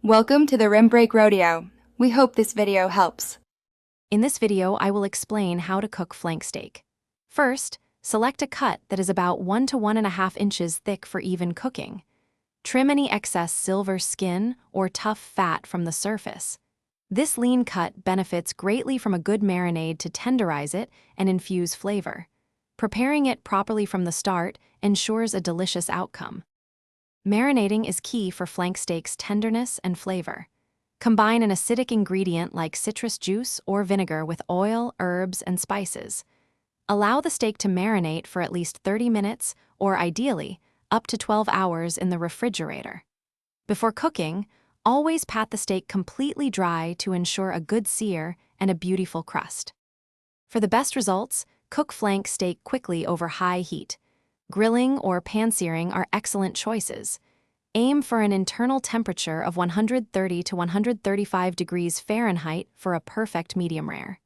Welcome to the Rim Break Rodeo. We hope this video helps. In this video, I will explain how to cook flank steak. First, select a cut that is about 1 to 1.5 inches thick for even cooking. Trim any excess silver skin or tough fat from the surface. This lean cut benefits greatly from a good marinade to tenderize it and infuse flavor. Preparing it properly from the start ensures a delicious outcome. Marinating is key for flank steak's tenderness and flavor. Combine an acidic ingredient like citrus juice or vinegar with oil, herbs, and spices. Allow the steak to marinate for at least 30 minutes or, ideally, up to 12 hours in the refrigerator. Before cooking, always pat the steak completely dry to ensure a good sear and a beautiful crust. For the best results, cook flank steak quickly over high heat. Grilling or pan-searing are excellent choices. Aim for an internal temperature of 130 to 135 degrees Fahrenheit for a perfect medium rare.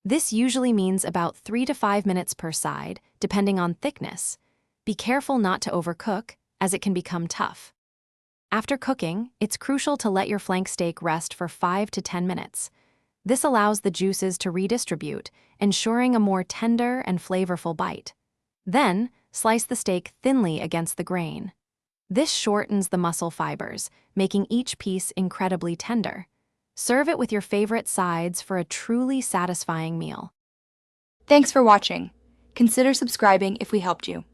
This usually means about 3 to 5 minutes per side, depending on thickness. Be careful not to overcook, as it can become tough. After cooking, it's crucial to let your flank steak rest for 5 to 10 minutes. This allows the juices to redistribute, ensuring a more tender and flavorful bite. Then, slice the steak thinly against the grain. This shortens the muscle fibers, making each piece incredibly tender. Serve it with your favorite sides for a truly satisfying meal. Thanks for watching. Consider subscribing if we helped you.